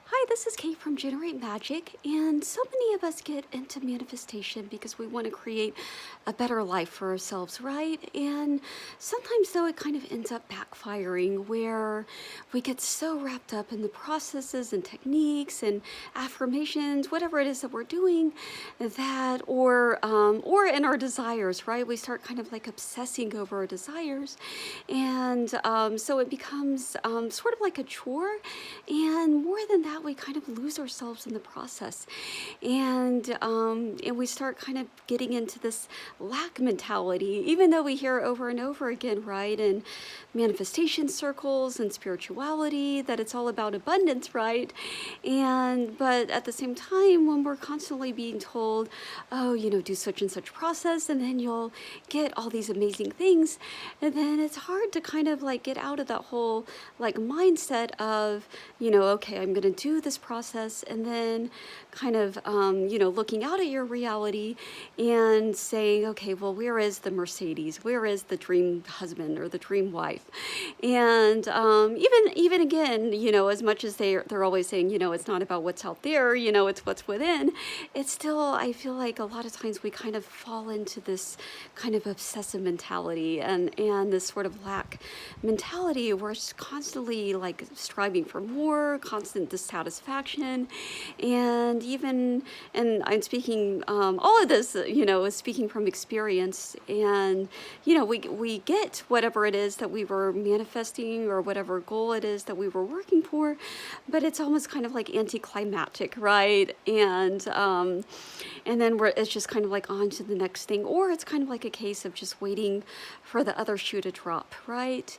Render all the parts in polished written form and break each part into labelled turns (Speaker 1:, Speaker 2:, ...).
Speaker 1: Hi, this is Kate from Generate Magic, and so many of us get into manifestation because we want to create a better life for ourselves, right? And sometimes, though, it kind of ends up backfiring where we get so wrapped up in the processes and techniques and affirmations, whatever it is that we're doing, or in our desires, right? We start kind of like obsessing over our desires, and so it becomes sort of like a chore, and more than that, we kind of lose ourselves in the process, and we start kind of getting into this lack mentality, even though we hear over and over again, right, in manifestation circles and spirituality, that it's all about abundance, right? But at the same time, when we're constantly being told, oh, do such and such process, and then you'll get all these amazing things, and then it's hard to kind of like get out of that whole like mindset of, okay, I'm going to do this process, and then kind of, looking out at your reality and saying, okay, well, where is the Mercedes? Where is the dream husband or the dream wife? And even again, as much as they're always saying, it's not about what's out there, it's what's within. It's still, I feel like a lot of times we kind of fall into this kind of obsessive mentality and this sort of lack mentality. We're constantly like striving for more, constant dissatisfaction, and I'm speaking, all of this, is speaking from experience, and, we get whatever it is that we were manifesting or whatever goal it is that we were working for, but it's almost kind of like anticlimactic, right? And then it's just kind of like on to the next thing, or it's kind of like a case of just waiting for the other shoe to drop, right?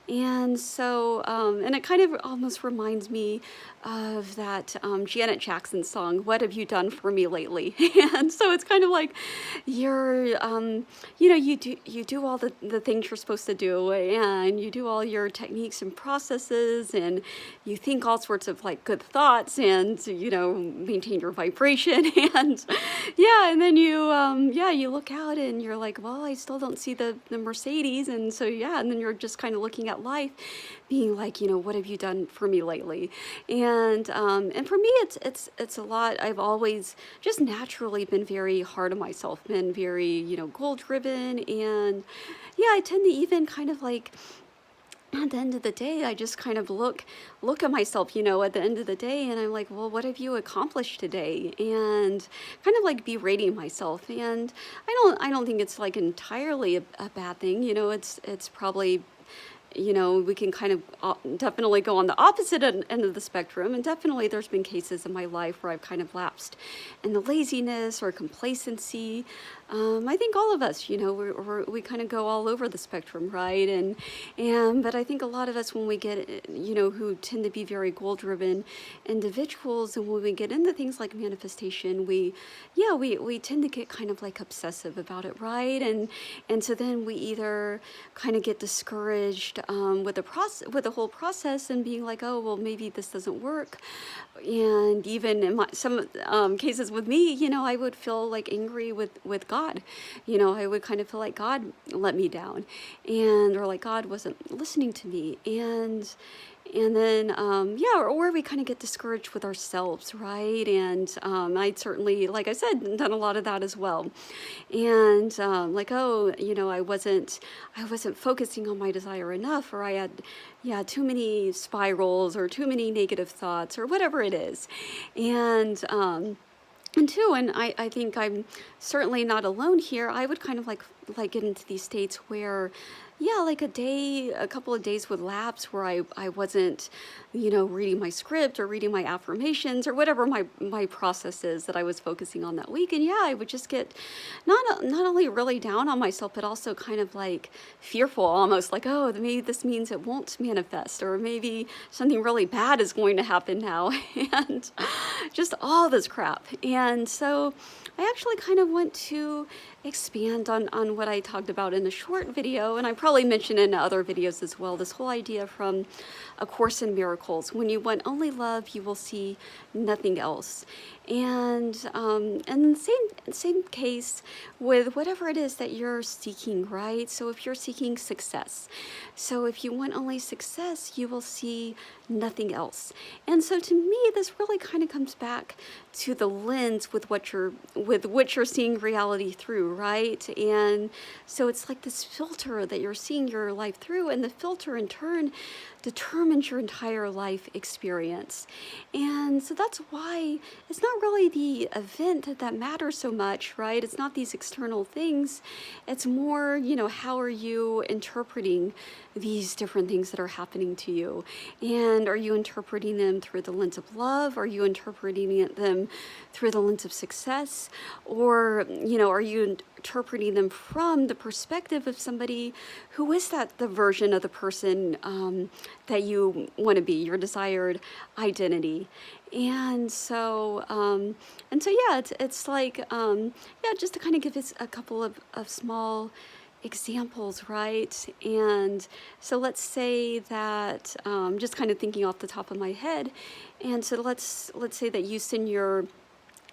Speaker 1: And so, and it kind of almost reminds me of that Janet Jackson song, "What Have You Done For Me Lately?" And so it's kind of like you do all the things you're supposed to do, and you do all your techniques and processes, and you think all sorts of like good thoughts, and maintain your vibration, and and then you look out and you're like, well, I still don't see the Mercedes, and so and then you're just kind of looking at life, being like, what have you done for me lately? And for me, it's a lot. I've always just naturally been very hard on myself, been very goal driven, and I tend to even kind of like, at the end of the day, I just kind of look at myself, at the end of the day, and I'm like, well, what have you accomplished today? And kind of like berating myself. And I don't think it's like entirely a bad thing. It's probably, we can kind of definitely go on the opposite end of the spectrum. And definitely there's been cases in my life where I've kind of lapsed in the laziness or complacency. I think all of us, we kind of go all over the spectrum, right? But I think a lot of us, when we get, who tend to be very goal-driven individuals, and when we get into things like manifestation, we tend to get kind of like obsessive about it, right? And so then we either kind of get discouraged with the whole process, and being like, oh, well, maybe this doesn't work. And even in some cases with me, I would feel like angry with God. I would kind of feel like God let me down, or like God wasn't listening to me, and then or we kind of get discouraged with ourselves, right? And I'd certainly, like I said, done a lot of that as well, and like, oh, I wasn't focusing on my desire enough, or I had too many spirals or too many negative thoughts or whatever it is, and I think I'm certainly not alone here. I would kind of like get into these states where, like a couple of days would lapse where I wasn't, reading my script or reading my affirmations or whatever my process is that I was focusing on that week. And I would just get not only really down on myself, but also kind of like fearful, almost like, oh, maybe this means it won't manifest, or maybe something really bad is going to happen now, and just all this crap. And so I actually kind of want to expand on what I talked about in a short video, and I probably mentioned in other videos as well, this whole idea from A Course in Miracles: when you want only love, you will see nothing else. And same case with whatever it is that you're seeking, right? So if you're seeking success, so if you want only success, you will see nothing else. And so to me, this really kind of comes back to the lens with which you're seeing reality through, right? And so it's like this filter that you're seeing your life through, and the filter in turn determines your entire life experience. And so that's why it's not really the event that matters so much, right? It's not these external things. It's more, how are you interpreting these different things that are happening to you? And are you interpreting them through the lens of love? Are you interpreting them through the lens of success? Or, are you interpreting them from the perspective of somebody who is the version of the person that you want to be, your desired identity? And so, yeah, it's like, just to kind of give us a couple of small examples, right? And so let's say that, just kind of thinking off the top of my head, and so let's say that you send you're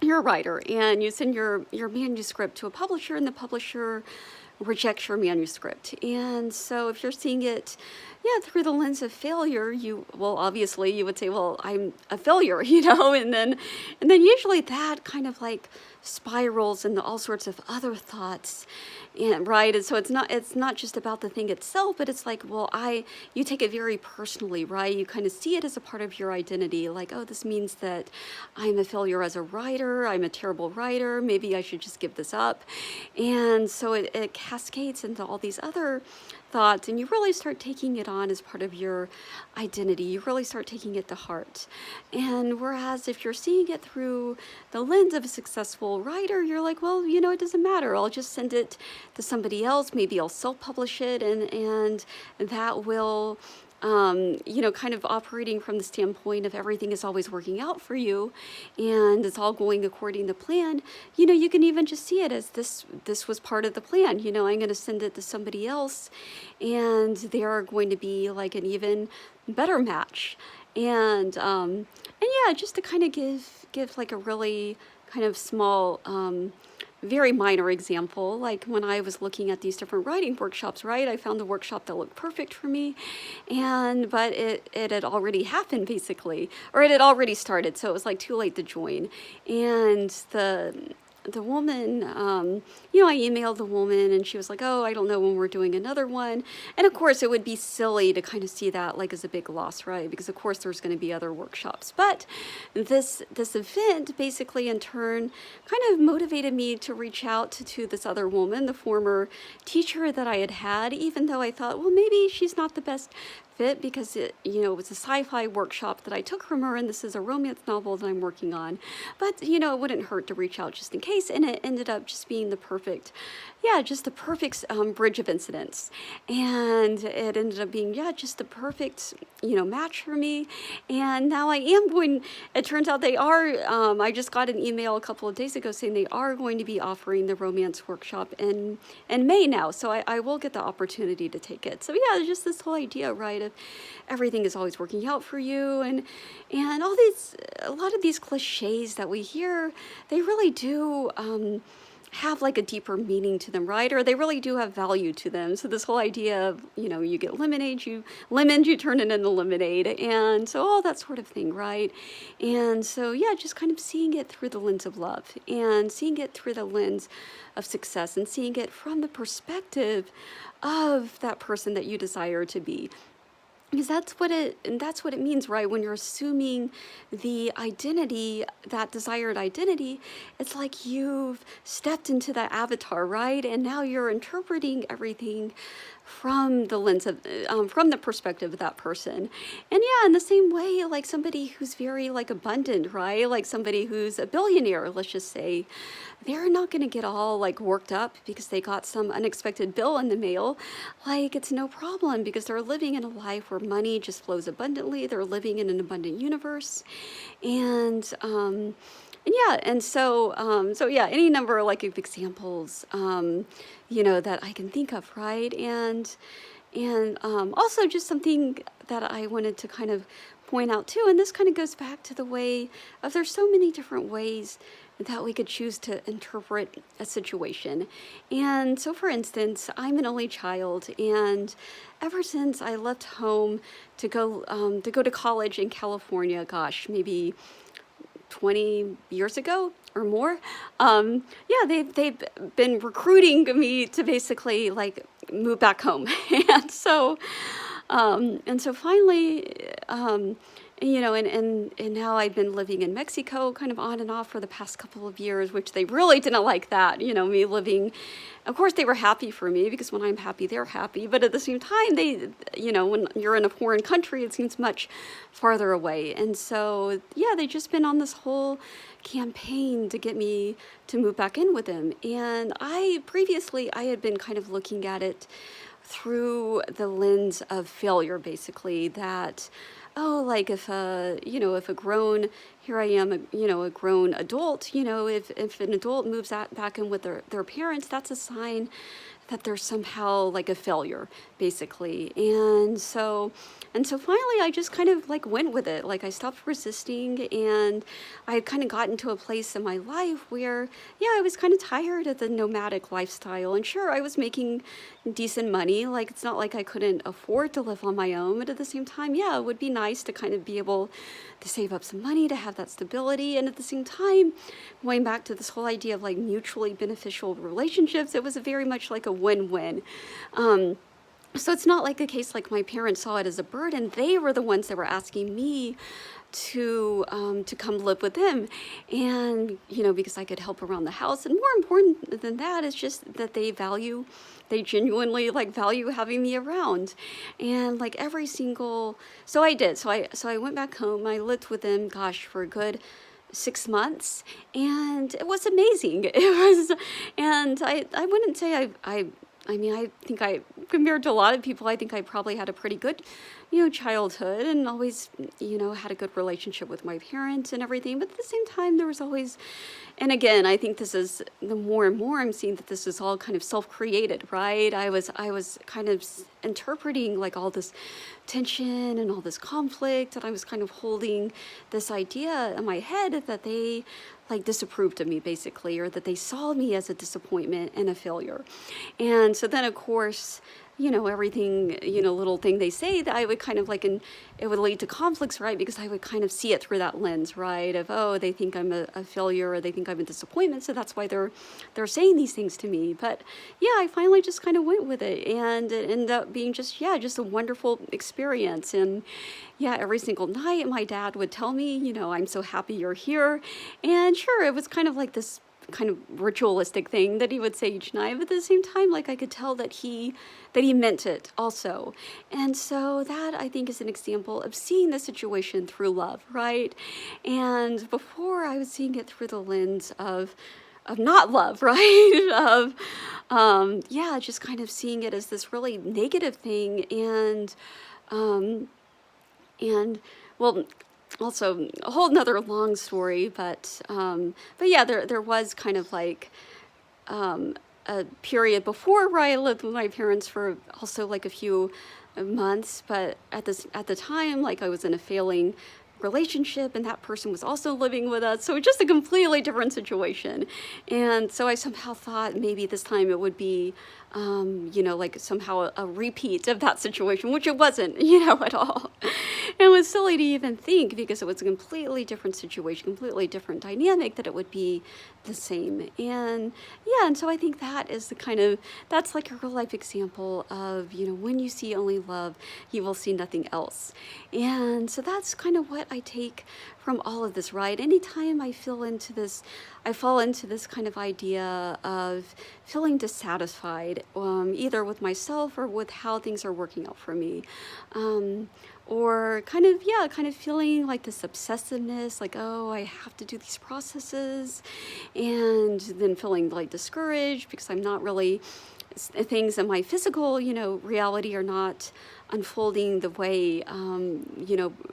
Speaker 1: a writer, and you send your manuscript to a publisher, and the publisher rejects your manuscript. And so if you're seeing it, through the lens of failure, obviously you would say, well, I'm a failure, and then usually that kind of like spirals into all sorts of other thoughts, and right. And so it's not just about the thing itself, but it's like, well, you take it very personally, right? You kind of see it as a part of your identity, like, oh, this means that I'm a failure as a writer, I'm a terrible writer, maybe I should just give this up. And so it cascades into all these other thoughts, and you really start taking it on as part of your identity. You really start taking it to heart. And whereas if you're seeing it through the lens of a successful writer, you're like, well, it doesn't matter. I'll just send it to somebody else. Maybe I'll self-publish it, and that will kind of operating from the standpoint of everything is always working out for you, and it's all going according to plan. You can even just see it as this was part of the plan. I'm going to send it to somebody else, and they are going to be like an even better match. And just to kind of give like a really kind of small, very minor example, like when I was looking at these different writing workshops, right? I found a workshop that looked perfect for me, but it had already happened basically, or it had already started, so it was like too late to join. And the woman, I emailed the woman, and she was like, oh, I don't know when we're doing another one. And of course, it would be silly to kind of see that like as a big loss, right? Because of course there's going to be other workshops. But this event basically in turn kind of motivated me to reach out to this other woman, the former teacher that I had, even though I thought, well, maybe she's not the best fit, because it was a sci-fi workshop that I took from her, and this is a romance novel that I'm working on. But it wouldn't hurt to reach out just in case, and it ended up just being the perfect bridge of incidents. And it ended up being just the perfect match for me. And now I am going. It turns out they are. I just got an email a couple of days ago saying they are going to be offering the romance workshop in May now. So I will get the opportunity to take it. So just this whole idea, right, of everything is always working out for you, and a lot of these cliches that we hear, they really do have like a deeper meaning to them, right? Or they really do have value to them. So this whole idea of, you get lemonade, you turn it into lemonade. And so all that sort of thing, right? And so, just kind of seeing it through the lens of love, and seeing it through the lens of success, and seeing it from the perspective of that person that you desire to be. Because that's what it means, right? When you're assuming the identity, that desired identity, it's like you've stepped into that avatar, right? And now you're interpreting everything from the lens of, from the perspective of that person. And in the same way, like somebody who's very like abundant, right? Like somebody who's a billionaire, let's just say, they're not going to get all like worked up because they got some unexpected bill in the mail. Like it's no problem, because they're living in a life where money just flows abundantly. They're living in an abundant universe. And any number of like of examples, that I can think of, right? And also just something that I wanted to kind of point out too, and this kind of goes back to the way of there's so many different ways that we could choose to interpret a situation. And so, for instance, I'm an only child, and ever since I left home to go to college in California, gosh, maybe 20 years ago or more, yeah, they've been recruiting me to basically like move back home. And so finally, and now I've been living in Mexico kind of on and off for the past couple of years, which they really didn't like that, me living. Of course, they were happy for me because when I'm happy, they're happy. But at the same time, when you're in a foreign country, it seems much farther away. And so, yeah, they've just been on this whole campaign to get me to move back in with them. And previously, I had been kind of looking at it through the lens of failure, basically, that, oh, like if a grown, here I am, a grown adult, if an adult moves back in with their parents, that's a sign that they're somehow like a failure, basically. And so finally I just kind of like went with it. Like I stopped resisting, and I had kind of gotten to a place in my life where, yeah, I was kind of tired of the nomadic lifestyle. And sure, I was making decent money. Like it's not like I couldn't afford to live on my own, but at the same time, yeah, it would be nice to kind of be able to save up some money, to have that stability. And at the same time, going back to this whole idea of like mutually beneficial relationships, it was very much like a win-win. So it's not like a case like my parents saw it as a burden. They were the ones that were asking me to come live with them, and because I could help around the house. And more important than that is just that they genuinely like value having me around. And like so I did. So I went back home. I lived with them, gosh, for a good 6 months, and it was amazing. And I wouldn't say I think compared to a lot of people, I think I probably had a pretty good, childhood, and always, had a good relationship with my parents and everything. But at the same time, there was always, and again, I think this is the more and more I'm seeing that this is all kind of self-created, right? I was kind of interpreting like all this tension and all this conflict, and I was kind of holding this idea in my head that they like disapproved of me, basically, or that they saw me as a disappointment and a failure. And so then, of course, everything, little thing they say, that I would kind of like, and it would lead to conflicts, right? Because I would kind of see it through that lens, right? Of, oh, they think I'm a failure, or they think I'm a disappointment. So that's why they're saying these things to me. But yeah, I finally just kind of went with it, and it ended up being just a wonderful experience. And yeah, every single night my dad would tell me, I'm so happy you're here. And sure, it was kind of like this kind of ritualistic thing that he would say each night, but at the same time, like I could tell that he meant it also. And so that, I think, is an example of seeing the situation through love, right? And before, I was seeing it through the lens of not love, right? Just kind of seeing it as this really negative thing. And well, also a whole nother long story, but yeah, there was kind of like a period before where I lived with my parents for also like a few months, but at the time, like I was in a failing relationship, and that person was also living with us, so just a completely different situation. And so I somehow thought maybe this time it would be like somehow a repeat of that situation, which it wasn't, at all. And it was silly to even think, because it was a completely different situation, completely different dynamic, that it would be the same. And yeah, and so I think that is that's like a real life example of, when you see only love, you will see nothing else. And so that's kind of what I take from all of this, right? Anytime I fall into this kind of idea of feeling dissatisfied, either with myself or with how things are working out for me, or kind of feeling like this obsessiveness, like, oh, I have to do these processes, and then feeling like discouraged because I'm not really, things in my physical, reality are not unfolding the way,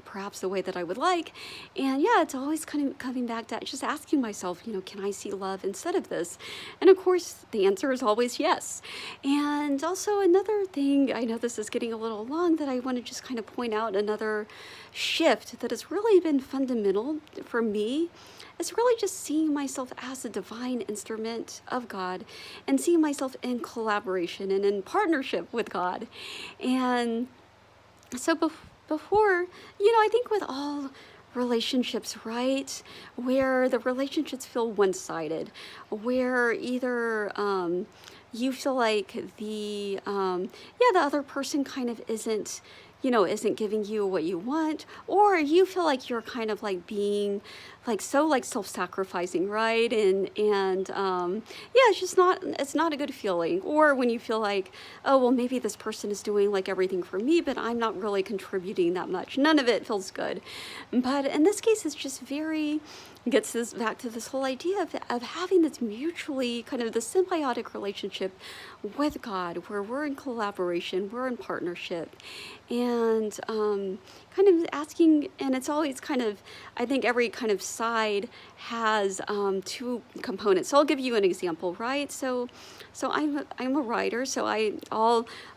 Speaker 1: perhaps the way that I would like. And yeah, it's always kind of coming back to just asking myself, can I see love instead of this? And of course, the answer is always yes. And also another thing, I know this is getting a little long, that I want to just kind of point out another shift that has really been fundamental for me. It's really just seeing myself as a divine instrument of God and seeing myself in collaboration and in partnership with God. And so before, I think with all relationships, right, where the relationships feel one-sided, where either you feel like the other person kind of isn't giving you what you want, or you feel like you're kind of like being like so like self-sacrificing, right? And it's not a good feeling. Or when you feel like, oh, well, maybe this person is doing like everything for me, but I'm not really contributing that much. None of it feels good. But in this case, it's just gets this back to this whole idea of having this mutually kind of the symbiotic relationship with God, where we're in collaboration, we're in partnership, and kind of asking, and it's always kind of, I think every kind of side has two components. So I'll give you an example, right? So I'm a writer, so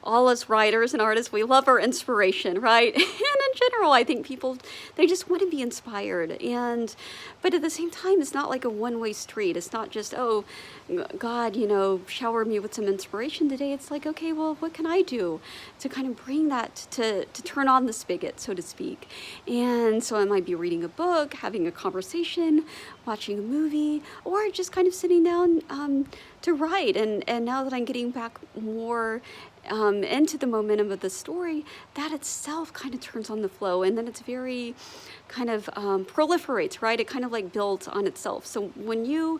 Speaker 1: all us writers and artists, we love our inspiration, right? And in general, I think people, they just want to be inspired, but at the same time, it's not like a one-way street. It's not just, oh, God, shower me with some inspiration today. It's like, okay, well, what can I do to kind of bring that to turn on the spigot, so to speak? And so I might be reading a book, having a conversation, watching a movie, or just kind of sitting down to write. And now that I'm getting back more into the momentum of the story, that itself kind of turns on the flow, and then it's very kind of proliferates, right? It kind of like builds on itself. So when you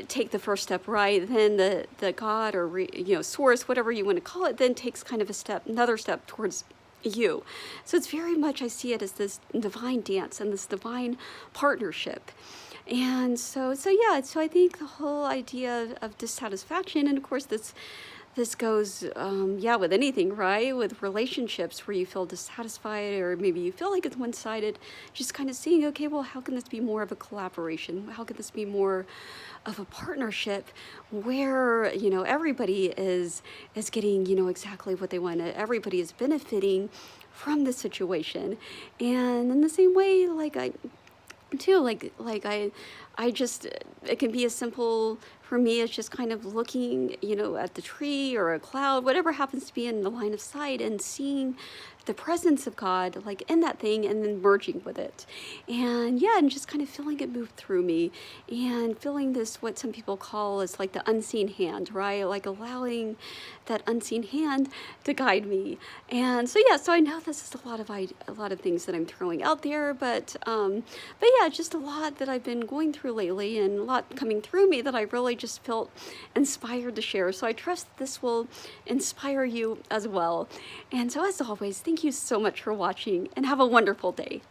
Speaker 1: take the first step, right, then the God or source, whatever you want to call it, then takes kind of another step towards you. So it's very much, I see it as this divine dance and this divine partnership. And so I think the whole idea of dissatisfaction, and of course this goes, with anything, right? With relationships where you feel dissatisfied, or maybe you feel like it's one-sided, just kind of seeing, okay, well, how can this be more of a collaboration? How can this be more of a partnership where, everybody is getting, exactly what they want. Everybody is benefiting from the situation. And in the same way, it can be as simple for me as just kind of looking, at the tree or a cloud, whatever happens to be in the line of sight, and seeing the presence of God like in that thing, and then merging with it. And just kind of feeling it move through me, and feeling this, what some people call is like the unseen hand, right? Like allowing that unseen hand to guide me. And so I know this is a lot of things that I'm throwing out there, but just a lot that I've been going through lately, and a lot coming through me that I really just felt inspired to share. So I trust this will inspire you as well. And so as always, thank you so much for watching, and have a wonderful day.